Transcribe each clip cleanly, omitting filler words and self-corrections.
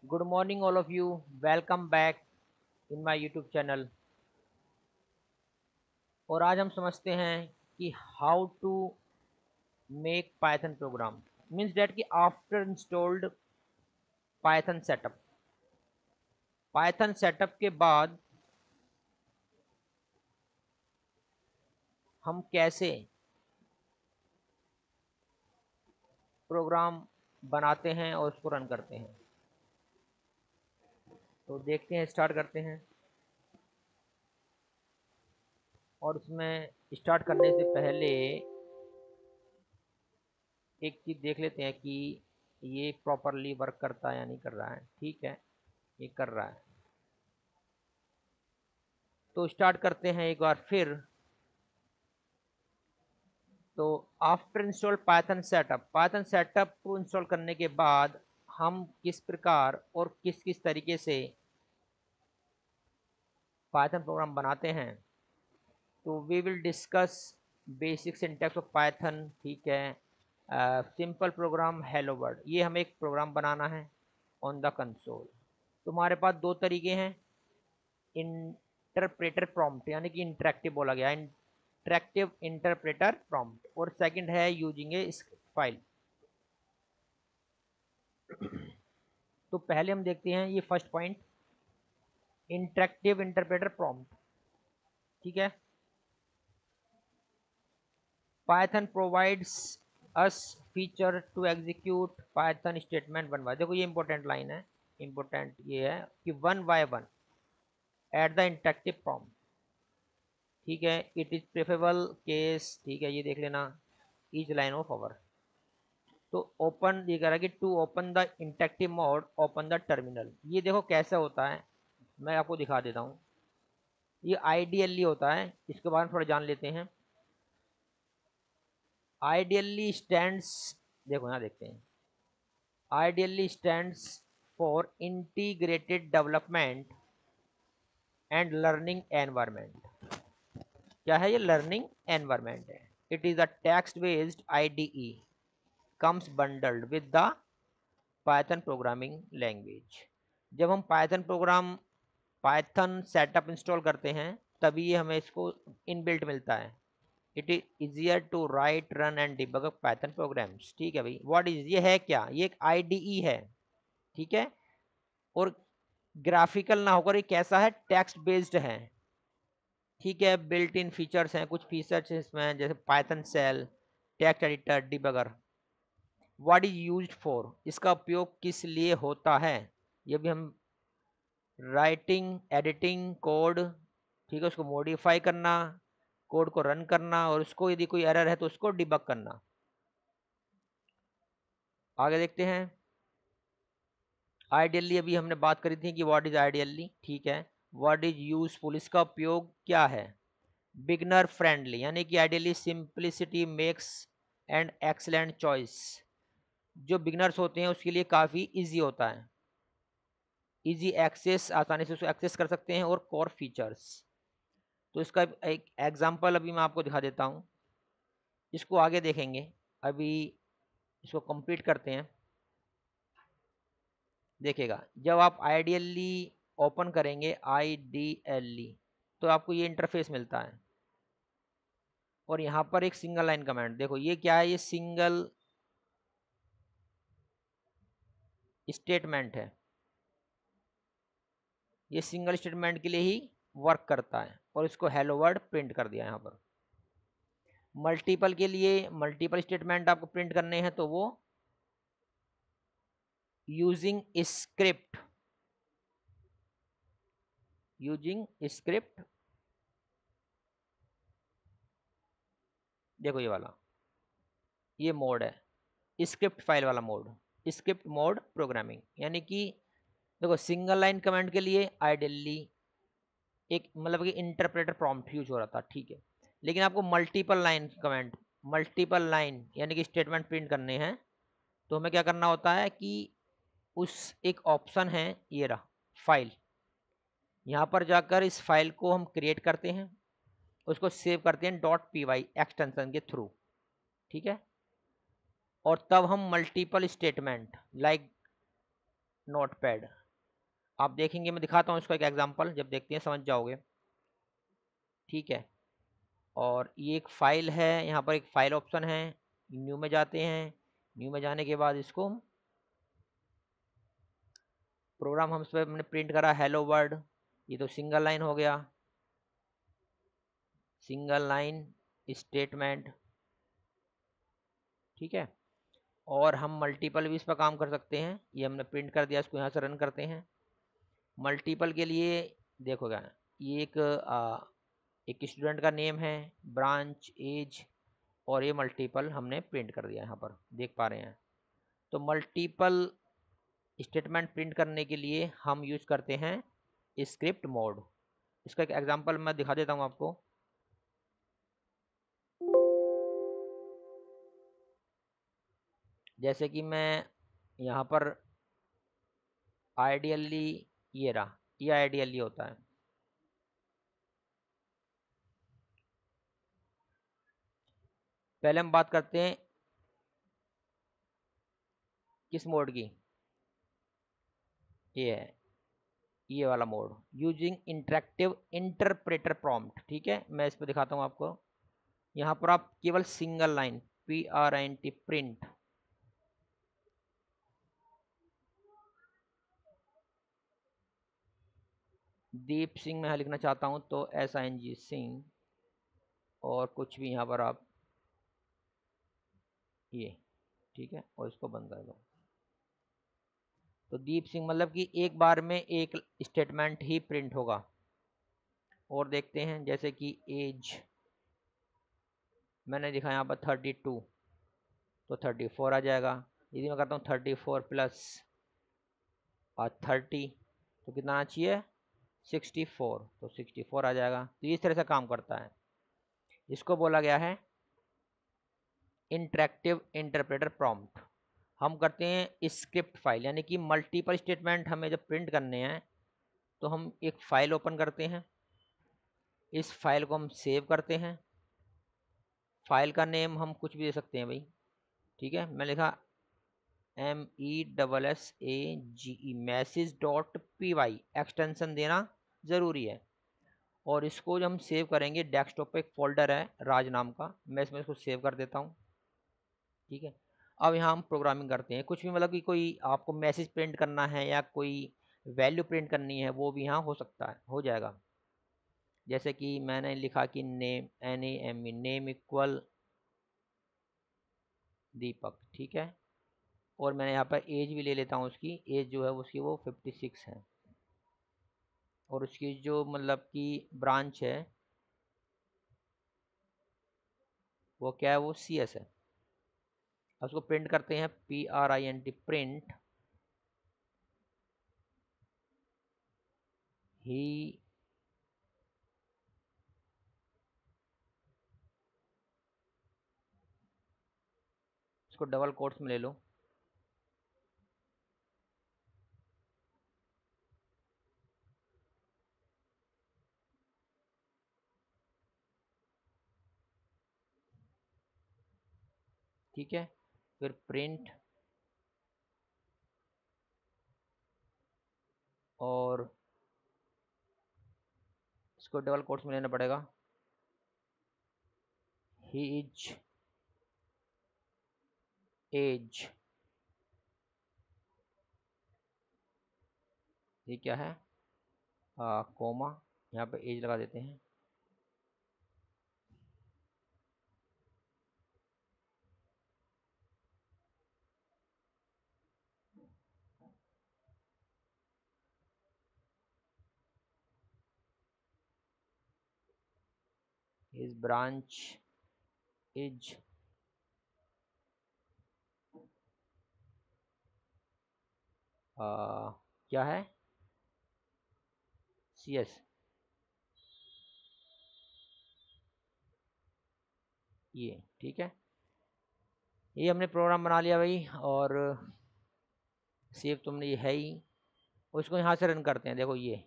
Good morning, all of you. Welcome back in my YouTube channel. और आज हम समझते हैं कि how to make Python program means that कि आफ्टर इंस्टॉल्ड पाइथन सेटअप के बाद हम कैसे प्रोग्राम बनाते हैं और उसको रन करते हैं। तो देखते हैं, स्टार्ट करते हैं। और उसमें स्टार्ट करने से पहले एक चीज़ देख लेते हैं कि ये प्रॉपरली वर्क करता है या नहीं कर रहा है। ठीक है, ये कर रहा है तो स्टार्ट करते हैं एक बार फिर। तो आफ्टर इंस्टॉल पाइथन सेटअप को इंस्टॉल करने के बाद हम किस प्रकार और किस किस तरीके से पाइथन प्रोग्राम बनाते हैं। तो we will discuss basic syntax of Python. ठीक है, सिंपल प्रोग्राम हेलो वर्ल्ड, ये हमें एक प्रोग्राम बनाना है ऑन द कंसोल। तुम्हारे पास दो तरीके हैं, इंटरप्रेटर प्रॉम्प्ट यानी कि इंटरेक्टिव बोला गया, इंटरेक्टिव इंटरप्रेटर प्रॉम्प्ट, और सेकंड है यूजिंग ए फाइल। तो पहले हम देखते हैं ये first point, interactive interpreter prompt. ठीक है, Python provides us feature to execute Python statement one by, देखो ये इंपॉर्टेंट लाइन है, इंपॉर्टेंट ये है कि one by one at the interactive prompt. ठीक है, इट इज प्रेफरेबल केस। ठीक है, ये देख लेना, ईच लाइन ऑफ आवर। तो ओपन ये कह रहा है कि to open the interactive mode open the terminal. ये देखो कैसा होता है, मैं आपको दिखा देता हूँ। ये आइडियली होता है, इसके बारे में थोड़ा जान लेते हैं। आइडियली स्टैंड्स, देखो यहाँ देखते हैं, ideally stands for integrated development and learning environment. क्या है ये? लर्निंग एनवायरनमेंट है। It is a text based IDE comes bundled with the Python programming language. जब हम पाइथन सेटअप इंस्टॉल करते हैं तभी ये हमें इसको इनबिल्ट मिलता है। It is easier to write run and debug Python programs. ठीक है भाई, व्हाट इज, ये है क्या? ये एक आईडीई है। ठीक है, और ग्राफिकल ना होकर ये कैसा है? टेक्स्ट बेस्ड है। ठीक है, बिल्ट इन फीचर्स हैं, कुछ फीचर्स इसमें जैसे Python shell, text editor, debugger. What is used for, इसका उपयोग किस लिए होता है? ये भी हम राइटिंग एडिटिंग कोड, ठीक है, उसको मॉडिफाई करना, कोड को रन करना, और उसको यदि कोई एरर है तो उसको डिबग करना। आगे देखते हैं। आइडियली अभी हमने बात करी थी कि व्हाट इज आइडियली। ठीक है, व्हाट इज यूजफुल, इसका उपयोग क्या है? बिगनर फ्रेंडली यानी कि ideally simplicity makes and excellent choice. जो बिगनर्स होते हैं उसके लिए काफ़ी इजी होता है, इजी एक्सेस, आसानी से उसको एक्सेस कर सकते हैं, और कोर फीचर्स। तो इसका एक एग्जांपल अभी मैं आपको दिखा देता हूँ, इसको आगे देखेंगे। अभी इसको कंप्लीट करते हैं। देखिएगा, जब आप आइडियली ओपन करेंगे, आइडियली, तो आपको ये इंटरफेस मिलता है। और यहाँ पर एक सिंगल लाइन कमेंट, देखो ये क्या है? ये सिंगल स्टेटमेंट है, ये सिंगल स्टेटमेंट के लिए ही वर्क करता है, और इसको हेलो वर्ल्ड प्रिंट कर दिया यहाँ पर। मल्टीपल के लिए, मल्टीपल स्टेटमेंट आपको प्रिंट करने हैं तो वो यूजिंग स्क्रिप्ट, यूजिंग स्क्रिप्ट, देखो ये वाला, ये मोड है स्क्रिप्ट फाइल वाला मोड, स्क्रिप्ट मोड प्रोग्रामिंग। यानी कि देखो सिंगल लाइन कमेंट के लिए आइडियली एक मतलब कि इंटरप्रेटर प्रॉम्प्ट यूज हो रहा था। ठीक है, लेकिन आपको multiple line comment, multiple line यानी कि स्टेटमेंट प्रिंट करने हैं, तो हमें क्या करना होता है कि उस एक ऑप्शन है, ये रहा फाइल, यहाँ पर जाकर इस फाइल को हम क्रिएट करते हैं, उसको सेव करते हैं डॉट पी वाई एक्सटेंशन के थ्रू। ठीक है, और तब हम मल्टीपल स्टेटमेंट लाइक नोटपैड। आप देखेंगे, मैं दिखाता हूँ इसका एक एग्जांपल, जब देखते हैं समझ जाओगे। ठीक है, और ये एक फाइल है, यहाँ पर एक फाइल ऑप्शन है, न्यू में जाते हैं। न्यू में जाने के बाद इसको प्रोग्राम हम इस पर हमने प्रिंट करा हेलो वर्ल्ड, ये तो सिंगल लाइन हो गया, सिंगल लाइन स्टेटमेंट। ठीक है, और हम मल्टीपल भी इस पर काम कर सकते हैं। ये हमने प्रिंट कर दिया, इसको यहाँ से रन करते हैं। मल्टीपल के लिए देखोगा, ये एक स्टूडेंट का नेम है, ब्रांच, एज, और ये मल्टीपल हमने प्रिंट कर दिया, यहाँ पर देख पा रहे हैं। तो मल्टीपल स्टेटमेंट प्रिंट करने के लिए हम यूज करते हैं स्क्रिप्ट मोड। इसका एक एग्जांपल मैं दिखा देता हूँ आपको। जैसे कि मैं यहाँ पर आइडियली, ये रहा, ये आइडियली होता है। पहले हम बात करते हैं किस मोड की, ये है, ये वाला mode, using interactive interpreter prompt. ठीक है, मैं इस पर दिखाता हूँ आपको। यहाँ पर आप केवल single line PRINT print, Deep Singh मैं लिखना चाहता हूँ तो SING सिंह, और कुछ भी यहाँ पर आप ये, ठीक है, और इसको बंद कर दो। तो दीप सिंह मतलब कि एक बार में एक स्टेटमेंट ही प्रिंट होगा। और देखते हैं, जैसे कि एज मैंने लिखा यहाँ पर 32, तो 34 आ जाएगा। यदि मैं करता हूँ 34 प्लस और 30, तो कितना आना चाहिए, 64, तो 64 आ जाएगा। तो इस तरह से काम करता है। इसको बोला गया है इंटरेक्टिव इंटरप्रेटर प्रॉम्प्ट। हम करते हैं स्क्रिप्ट फाइल, यानी कि मल्टीपल स्टेटमेंट हमें जब प्रिंट करने हैं तो हम एक फाइल ओपन करते हैं, इस फाइल को हम सेव करते हैं। फाइल का नेम हम कुछ भी दे सकते हैं भाई। ठीक है, मैं लिखा MESSAGE message.py, एक्सटेंशन देना ज़रूरी है। और इसको जब हम सेव करेंगे, डेस्कटॉप पे एक फोल्डर है राज नाम का, मैं इसमें इसको सेव कर देता हूँ। ठीक है, अब यहाँ हम प्रोग्रामिंग करते हैं कुछ भी, मतलब कि कोई आपको मैसेज प्रिंट करना है या कोई वैल्यू प्रिंट करनी है, वो भी यहाँ हो सकता है, हो जाएगा। जैसे कि मैंने लिखा कि नेम, NAME, नेम इक्वल दीपक। ठीक है, और मैंने यहाँ पर एज भी ले लेता हूँ, उसकी एज जो है उसकी वो 56 है, और उसकी जो मतलब कि ब्रांच है वो क्या है, वो CS है। अब उसको प्रिंट करते हैं PRINT प्रिंट ही, इसको डबल कोट्स में ले लो। ठीक है, फिर प्रिंट, और इसको डबल कोट्स में लेना पड़ेगा, ही इज एज। ये क्या है, कोमा, यहाँ पे एज लगा देते हैं। इस ब्रांच इज क्या है, CS। ये ठीक है, ये हमने प्रोग्राम बना लिया भाई, और सेव तुमने ये है ही। उसको यहाँ से रन करते हैं। देखो ये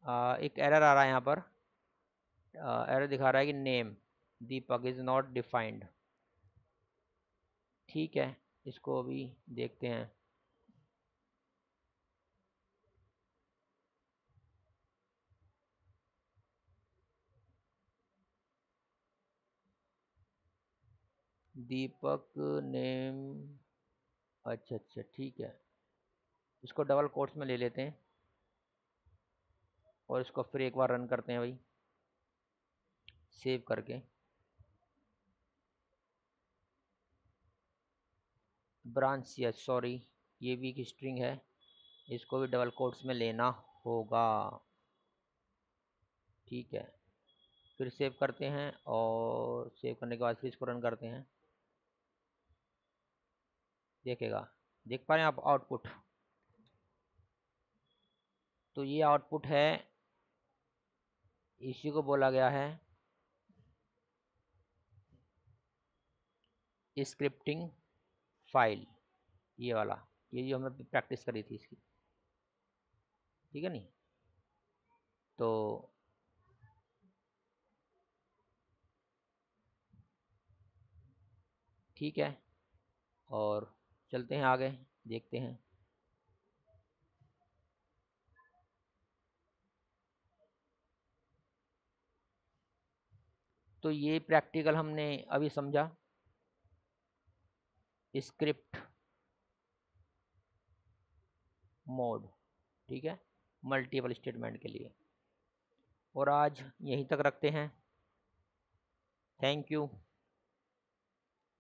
एक एरर आ रहा है यहाँ पर, एरर दिखा रहा है कि name Deepak is not defined. ठीक है, इसको अभी देखते हैं। दीपक नेम, अच्छा अच्छा ठीक है, इसको डबल कोट्स में ले लेते हैं और इसको फिर एक बार रन करते हैं भाई, सेव करके। ब्रांच, यस सॉरी, ये भी एक स्ट्रिंग है, इसको भी डबल कोट्स में लेना होगा। ठीक है, फिर सेव करते हैं और सेव करने के बाद फिर इसको रन करते हैं, देखेगा, देख पा रहे हैं आप आउटपुट। तो ये आउटपुट है, इसी को बोला गया है स्क्रिप्टिंग फाइल, ये वाला, ये जो हमने प्रैक्टिस करी थी इसकी, ठीक है नहीं। तो ठीक है, और चलते हैं आगे, देखते हैं। तो ये प्रैक्टिकल हमने अभी समझा, स्क्रिप्ट मोड, ठीक है, मल्टीपल स्टेटमेंट के लिए। और आज यहीं तक रखते हैं, थैंक यू।